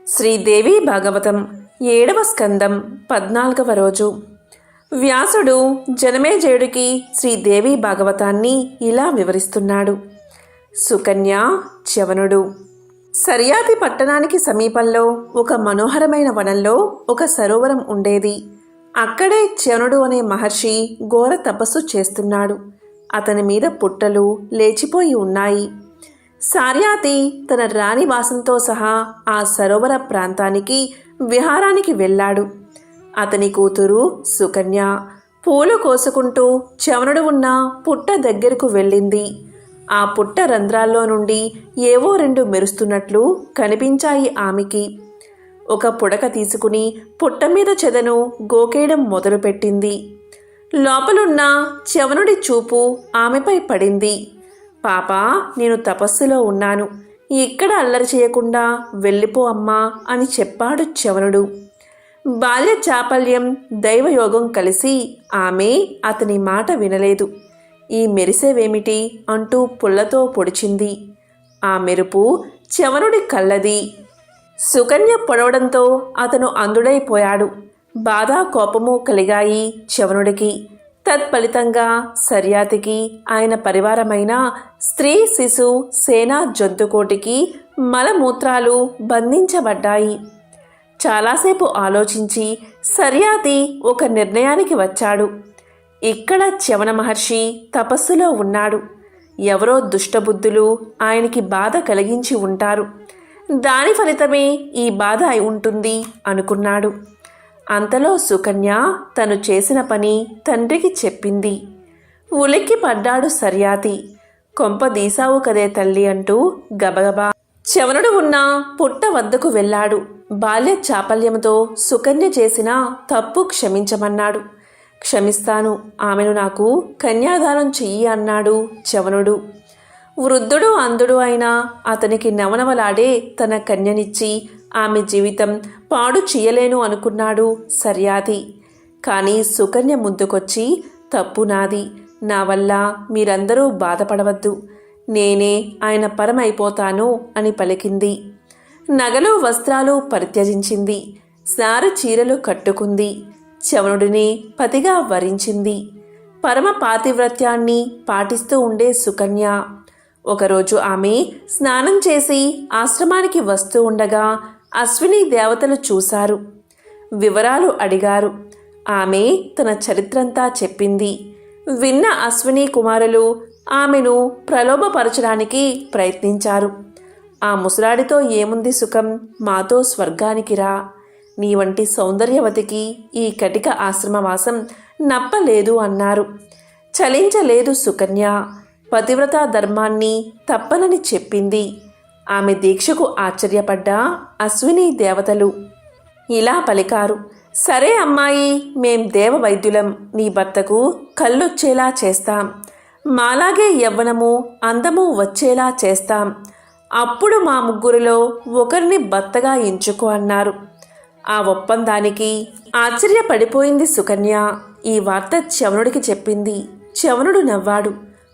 శ్రీదేవి భాగవతం 7వ స్కందం 14వ రోజు. వ్యాసుడు జనమేజయుడికి శ్రీదేవి భాగవతాన్ని ఇలా వివరిస్తున్నాడు. సుకన్య, చ్యవనుడు. సర్యాతి పట్టణానికి సమీపంలో ఒక మనోహరమైన వనంలో ఒక సరోవరం ఉండేది. అక్కడే చ్యవనుడు అనే మహర్షి ఘోర తపస్సు చేస్తున్నాడు. అతని మీద పుట్టలు లేచిపోయి ఉన్నాయి. సార్యాతి తన రాణి వాసంతో సహా ఆ సరోవర ప్రాంతానికి విహారానికి వెళ్ళాడు. అతని కూతురు సుకన్య పూలు కోసుకుంటూ చ్యవనుడు ఉన్న పుట్ట దగ్గరకు వెళ్ళింది. ఆ పుట్ట రంధ్రాల్లో నుండి ఏవో రెండు మెరుస్తున్నట్లు కనిపించాయి ఆమెకి. ఒక పుడక తీసుకుని పుట్ట మీద చెదను గోకేయడం మొదలుపెట్టింది. లోపలున్న చ్యవనుడి చూపు ఆమెపై పడింది. పాపా, నేను తపస్సులో ఉన్నాను, ఇక్కడ అల్లరి చేయకుండా వెళ్ళిపో అమ్మా అని చెప్పాడు చ్యవనుడు. బాల్య చాపల్యం దైవయోగం కలిసి ఆమె అతని మాట వినలేదు. ఈ మెరిసేవేమిటి అంటూ పుల్లతో పొడిచింది. ఆ మెరుపు చ్యవనుడి కళ్ళది. సుకన్య పొడవడంతో అతను అందుడైపోయాడు. బాధ కోపము కలిగాయి చ్యవనుడికి. తత్ఫలితంగా సర్యాతికి ఆయన పరివారమైన స్త్రీ శిశు సేనా జంతుకోటికి మలమూత్రాలు బంధించబడ్డాయి. చాలాసేపు ఆలోచించి సర్యాతి ఒక నిర్ణయానికి వచ్చాడు. ఇక్కడ చ్యవన మహర్షి తపస్సులో ఉన్నాడు. ఎవరో దుష్టబుద్ధులు ఆయనకి బాధ కలిగించి ఉంటారు. దాని ఫలితమే ఈ బాధ అయి ఉంటుంది అనుకున్నాడు. అంతలో సుకన్య తను చేసిన పని తండ్రికి చెప్పింది. ఉలిక్కి పడ్డాడు సర్యాతి. కొంప దీసావు కదే తల్లి అంటూ గబగబా చ్యవనుడు ఉన్న పుట్ట వద్దకు వెళ్ళాడు. బాల్య చాపల్యంతో సుకన్య చేసిన తప్పు క్షమించమన్నాడు. క్షమిస్తాను, ఆమెను నాకు కన్యాదానం చెయ్యి అన్నాడు చ్యవనుడు. వృద్ధుడు అంధుడు అయినా అతనికి నవనవలాడే తన కన్యనిచ్చి ఆమె జీవితం పాడు చేయలేను అనుకున్నాడు సర్యాతి. కానీ సుకన్య ముందుకొచ్చి, తప్పు నాది, నా వల్ల మీరందరూ బాధపడవద్దు, నేనే ఆయన పరమైపోతాను అని పలికింది. నగలు వస్త్రాలు పరిత్యజించింది. సారు చీరలు కట్టుకుంది. చ్యవనుడిని పతిగా వరించింది. పరమ పాతివ్రత్యాన్ని పాటిస్తూ ఉండే సుకన్య. ఒకరోజు ఆమె స్నానం చేసి ఆశ్రమానికి వస్తూ ఉండగా అశ్విని దేవతలు చూశారు. వివరాలు అడిగారు. ఆమె తన చరిత్రంతా చెప్పింది. విన్న అశ్విని కుమారులు ఆమెను ప్రలోభపరచడానికి ప్రయత్నించారు. ఆ ముసలాడితో ఏముంది సుఖం, మాతో స్వర్గానికి రా, నీ వంటి సౌందర్యవతికి ఈ కటిక ఆశ్రమవాసం నప్పలేదు అన్నారు. చలించలేదు సుకన్య. పతివ్రతా ధర్మాన్ని తప్పనని చెప్పింది. ఆమె దీక్షకు ఆశ్చర్యపడ్డ అశ్విని దేవతలు ఇలా పలికారు. సరే అమ్మాయి, మేం దేవ వైద్యులం, నీ భర్తకు కళ్ళొచ్చేలా చేస్తాం, మాలాగే యవ్వనము అందము వచ్చేలా చేస్తాం, అప్పుడు మా ముగ్గురిలో ఒకరిని భర్తగా ఎంచుకో అన్నారు. ఆ ఒప్పందానికి ఆశ్చర్యపడిపోయింది సుకన్య. ఈ వార్త చ్యవనుడికి చెప్పింది. చ్యవనుడు నవ్వాడు.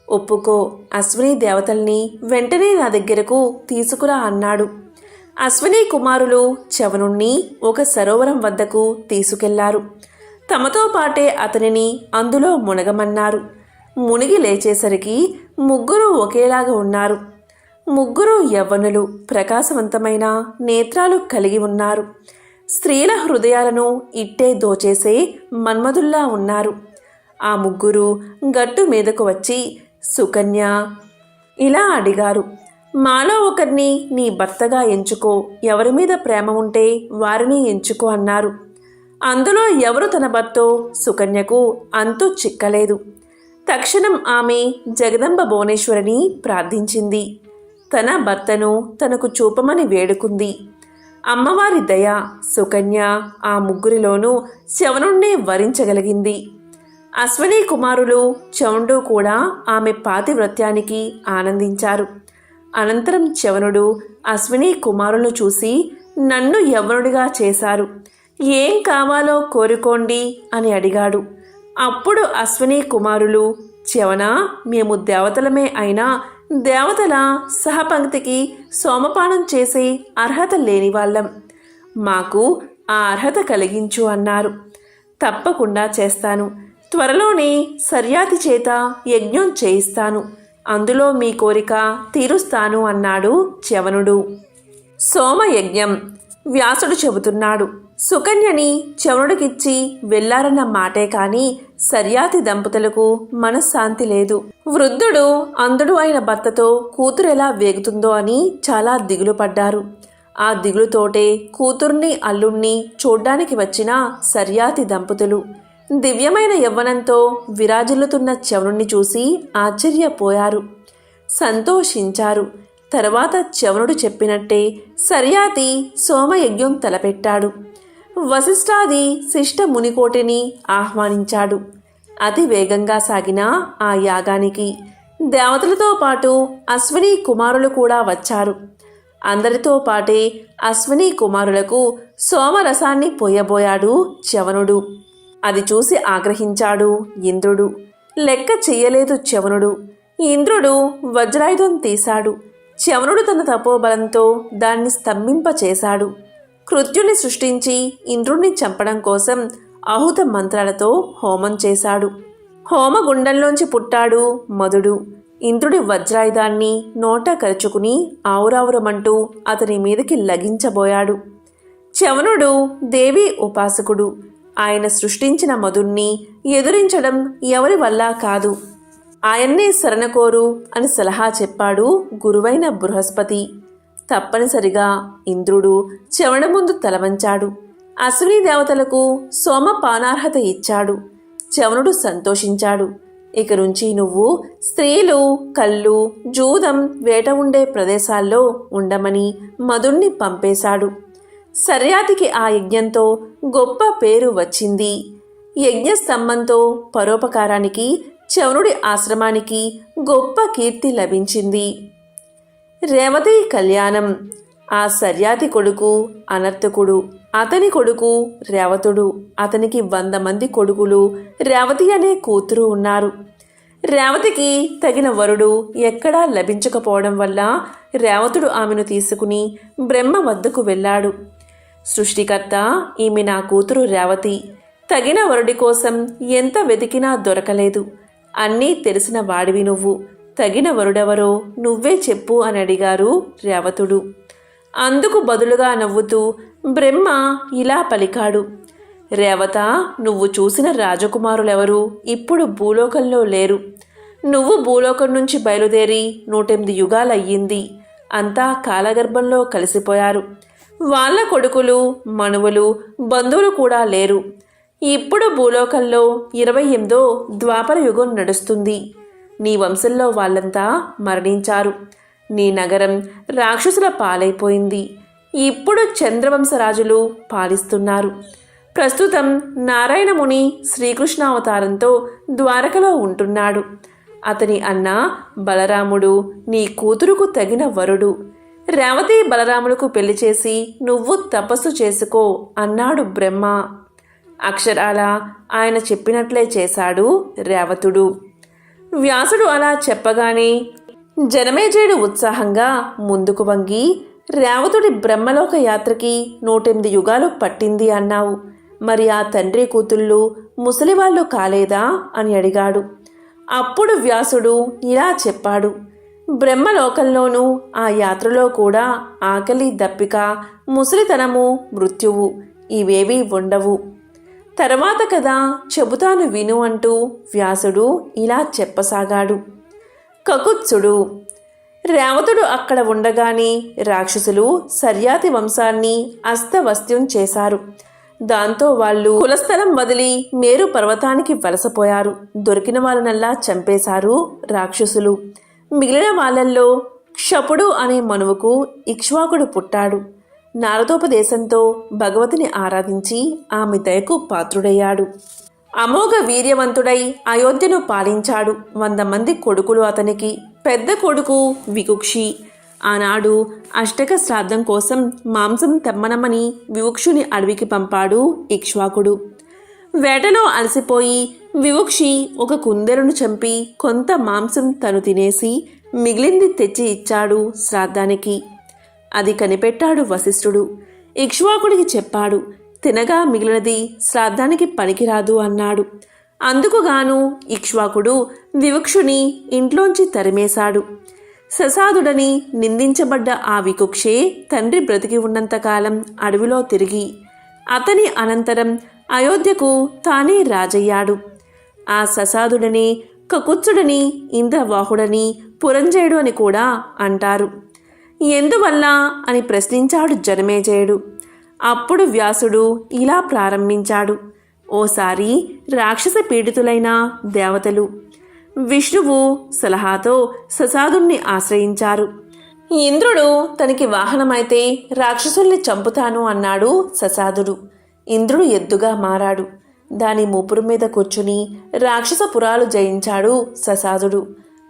ఒప్పుకో, అశ్విని దేవతల్ని వెంటనే నా దగ్గరకు తీసుకురా అన్నాడు. అశ్విని కుమారులు చ్యవనుణ్ణి ఒక సరోవరం వద్దకు తీసుకెళ్లారు. తమతో పాటే అతనిని అందులో మునగమన్నారు. మునిగి లేచేసరికి ముగ్గురు ఒకేలాగా ఉన్నారు. ముగ్గురు యవ్వనులు, ప్రకాశవంతమైన నేత్రాలు కలిగి ఉన్నారు. స్త్రీల హృదయాలను ఇట్టే దోచేసే మన్మధుల్లా ఉన్నారు. ఆ ముగ్గురు గట్టు మీదకు వచ్చి సుకన్య ఇలా అడిగారు. మాలో ఒకరిని నీ భర్తగా ఎంచుకో, ఎవరి మీద ప్రేమ ఉంటే వారిని ఎంచుకో అన్నారు. అందులో ఎవరు తన భర్తో సుకన్యకు అంతు చిక్కలేదు. తక్షణం ఆమె జగదంబ భువనేశ్వరిని ప్రార్థించింది. తన భర్తను తనకు చూపమని వేడుకుంది. అమ్మవారి దయ సుకన్య ఆ ముగ్గురిలోనూ చ్యవనుణ్ణే వరించగలిగింది. అశ్విని కుమారులు చ్యవనుడు కూడా ఆమె పాతివ్రత్యానికి ఆనందించారు. అనంతరం చ్యవనుడు అశ్విని కుమారులను చూసి, నన్ను యవ్వనుడిగా చేశారు, ఏం కావాలో కోరుకోండి అని అడిగాడు. అప్పుడు అశ్విని కుమారులు, చ్యవన, మేము దేవతలమే అయినా దేవతల సహపంక్తికి సోమపానం చేసే అర్హత లేని వాళ్ళం. మాకు ఆ అర్హత కలిగించు అన్నారు. తప్పకుండా చేస్తాను. త్వరలోనే సర్యాతి చేత యజ్ఞం చేయిస్తాను. అందులో మీ కోరిక తీరుస్తాను అన్నాడు చ్యవనుడు. సోమయజ్ఞం. వ్యాసుడు చెబుతున్నాడు. సుకన్యని చ్యవనుడికిచ్చి వెళ్లారన్న మాటే కాని సర్యాతి దంపతులకు మనశ్శాంతి లేదు. వృద్ధుడు అంధుడు అయిన భర్తతో కూతురెలా వేగుతుందో అని చాలా దిగులు పడ్డారు. ఆ దిగులుతోటే కూతుర్ని అల్లుణ్ణి చూడ్డానికి వచ్చిన సర్యాతి దంపతులు దివ్యమైన యవ్వనంతో విరాజిల్లుతున్న చ్యవనుణ్ణి చూసి ఆశ్చర్యపోయారు, సంతోషించారు. తర్వాత చ్యవనుడు చెప్పినట్టే సర్యాతి సోమయజ్ఞం తలపెట్టాడు. వశిష్ఠాది శిష్ట మునికోటిని ఆహ్వానించాడు. అతి వేగంగా సాగిన ఆ యాగానికి దేవతలతో పాటు అశ్విని కుమారులు కూడా వచ్చారు. అందరితో పాటే అశ్విని కుమారులకు సోమరసాన్ని పోయబోయాడు చ్యవనుడు. అది చూసి ఆగ్రహించాడు ఇంద్రుడు. లెక్క చెయ్యలేదు చ్యవనుడు. ఇంద్రుడు వజ్రాయుధం తీశాడు. చ్యవనుడు తన తపోబలంతో దాన్ని స్తంభింపచేశాడు. కృత్యుని సృష్టించి ఇంద్రుణ్ణి చంపడం కోసం ఆహుత మంత్రాలతో హోమం చేశాడు. హోమగుండంలోంచి పుట్టాడు మధుడు. ఇంద్రుడి వజ్రాయుధాన్ని నోట కరుచుకుని ఆవురావురమంటూ అతని మీదకి లగించబోయాడు. చ్యవనుడు దేవి ఉపాసకుడు. ఆయన సృష్టించిన మధుణ్ణి ఎదురించడం ఎవరి వల్ల కాదు. ఆయన్నే శరణకోరు అని సలహా చెప్పాడు గురువైన బృహస్పతి. తప్పనిసరిగా ఇంద్రుడు చ్యవనుడి ముందు తలవంచాడు. అశ్విని దేవతలకు సోమపానార్హత ఇచ్చాడు. చ్యవనుడు సంతోషించాడు. ఇక నుంచి నువ్వు స్త్రీలు, కళ్ళు, జూదం, వేట ఉండే ప్రదేశాల్లో ఉండమని మధుణ్ణి పంపేశాడు. సర్యాతికి ఆ యజ్ఞంతో గొప్ప పేరు వచ్చింది. యజ్ఞస్తంభంతో పరోపకారానికి చ్యవనుడి ఆశ్రమానికి గొప్ప కీర్తి లభించింది. రేవతి కళ్యాణం. ఆ సర్యాతి కొడుకు అనర్తకుడు. అతని కొడుకు రేవతుడు. అతనికి 100 మంది కొడుకులు, రేవతి అనే కూతురు ఉన్నారు. రేవతికి తగిన వరుడు ఎక్కడా లభించకపోవడం వల్ల రేవతుడు ఆమెను తీసుకుని బ్రహ్మ వద్దకు వెళ్ళాడు. సృష్టికర్త, ఈమె నా కూతురు రేవతి. తగిన వరుడి కోసం ఎంత వెతికినా దొరకలేదు. అన్నీ తెలిసిన వాడివి నువ్వు. తగిన వరుడెవరో నువ్వే చెప్పు అని అడిగారు రేవతుడు. అందుకు బదులుగా నవ్వుతూ బ్రహ్మ ఇలా పలికాడు. రేవత, నువ్వు చూసిన రాజకుమారులెవరూ ఇప్పుడు భూలోకంలో లేరు. నువ్వు భూలోకం నుంచి బయలుదేరి 108 యుగాలయ్యింది. అంతా కాలగర్భంలో కలిసిపోయారు. వాళ్ళ కొడుకులు, మనువులు, బంధువులు కూడా లేరు. ఇప్పుడు భూలోకంలో 28వ ద్వాపర యుగం నడుస్తుంది. నీ వంశంలో వాళ్ళంతా మరణించారు. నీ నగరం రాక్షసుల పాలైపోయింది. ఇప్పుడు చంద్రవంశరాజులు పాలిస్తున్నారు. ప్రస్తుతం నారాయణముని శ్రీకృష్ణావతారంతో ద్వారకలో ఉంటున్నాడు. అతని అన్న బలరాముడు నీ కూతురుకు తగిన వరుడు. రేవతి బలరాములకు పెళ్లి చేసి నువ్వు తపస్సు చేసుకో అన్నాడు బ్రహ్మ. అక్షరాల ఆయన చెప్పినట్లే చేశాడు రేవతుడు. వ్యాసుడు అలా చెప్పగానే జనమేజయుడు ఉత్సాహంగా ముందుకు వంగి, రేవతుడి బ్రహ్మలోక యాత్రకి 108 యుగాలు పట్టింది అన్నావు. మరి ఆ తండ్రి కూతుళ్ళు ముసలివాళ్ళు కాలేదా అని అడిగాడు. అప్పుడు వ్యాసుడు ఇలా చెప్పాడు. బ్రహ్మలోకంలోనూ ఆ యాత్రలో కూడా ఆకలి, దప్పిక, ముసలితనము, మృత్యువు ఇవేవీ ఉండవు. తర్వాత కదా చెబుతాను విను అంటూ వ్యాసుడు ఇలా చెప్పసాగాడు. కకుత్సుడు. రేవతుడు అక్కడ ఉండగానే రాక్షసులు సర్యాతి వంశాన్ని అస్తవస్త్యం చేశారు. దాంతో వాళ్ళు కులస్థలం వదిలి మేరు పర్వతానికి వలసపోయారు. దొరికిన వాళ్ళనల్లా చంపేశారు రాక్షసులు. మిగిలిన వాళ్ళల్లో క్షపుడు అనే మనువుకు ఇక్ష్వాకుడు పుట్టాడు. నారదోపదేశంతో భగవతిని ఆరాధించి ఆమె దయకు పాత్రుడయ్యాడు. అమోఘ వీర్యవంతుడై అయోధ్యను పాలించాడు. 100 మంది కొడుకులు అతనికి. పెద్ద కొడుకు వికుక్షి. ఆనాడు అష్టక శ్రాద్ధం కోసం మాంసం తెమ్మనమని వివుక్షుని అడవికి పంపాడు ఇక్ష్వాకుడు. వేటలో అలసిపోయి వివుక్షి ఒక కుందేలును చంపి కొంత మాంసం తను తినేసి మిగిలింది తెచ్చి ఇచ్చాడు శ్రాద్ధానికి. అది కనిపెట్టాడు వశిష్ఠుడు. ఇక్ష్వాకుడికి చెప్పాడు. తినగా మిగిలినది శ్రాద్ధానికి పనికిరాదు అన్నాడు. అందుకుగాను ఇక్ష్వాకుడు వివక్షుని ఇంట్లోంచి తరిమేశాడు. ససాదుడని నిందించబడ్డ ఆ వికుక్షే తండ్రి బ్రతికి ఉన్నంతకాలం అడవిలో తిరిగి అతని అనంతరం అయోధ్యకు తానే రాజయ్యాడు. ఆ ససాదుడని కకుత్సుడని ఇంద్రవాహుడని పురంజయుడు అని కూడా అంటారు. ఎందువల్ల అని ప్రశ్నించాడు జనమేజయుడు. అప్పుడు వ్యాసుడు ఇలా ప్రారంభించాడు. ఓసారి రాక్షస పీడితులైన దేవతలు విష్ణువు సలహాతో ససాదుణ్ణి ఆశ్రయించారు. ఇంద్రుడు తనకి వాహనమైతే రాక్షసుల్ని చంపుతాను అన్నాడు ససాదుడు. ఇంద్రుడు ఎద్దుగా మారాడు. దాని మూపురు మీద కూర్చుని రాక్షస పురాలు జయించాడు ససాదుడు.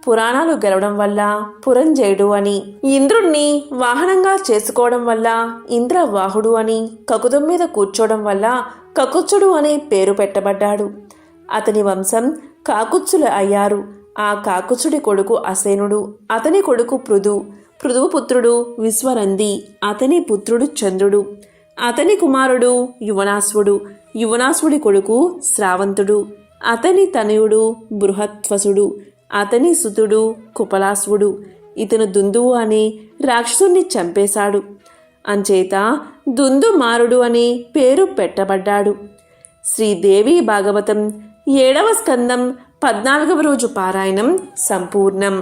పురాణాలు గెలవడం వల్ల పురంజయుడు అని, ఇంద్రుణ్ణి వాహనంగా చేసుకోవడం వల్ల ఇంద్రవాహుడు అని, కకుతం మీద కూర్చోవడం వల్ల కకుత్సుడు అనే పేరు పెట్టబడ్డాడు. అతని వంశం కాకుత్సులు అయ్యారు. ఆ కాకుత్సుడి కొడుకు అసేనుడు, అతని కొడుకు పృథువు పుత్రుడు విశ్వరంది, అతని పుత్రుడు చంద్రుడు, అతని కుమారుడు యువనాశ్వుడు, యువనాశ్వుడి కొడుకు శ్రావంతుడు, అతని తనయుడు బృహత్వసుడు, అతని సుతుడు కుపలాశ్వుడు. ఇతను దుందువు అనే రాక్షసుని చంపేశాడు. అంచేత దుందుమారుడు అనే పేరు పెట్టబడ్డాడు. శ్రీదేవి భాగవతం 7వ స్కందం 14వ రోజు పారాయణం సంపూర్ణం.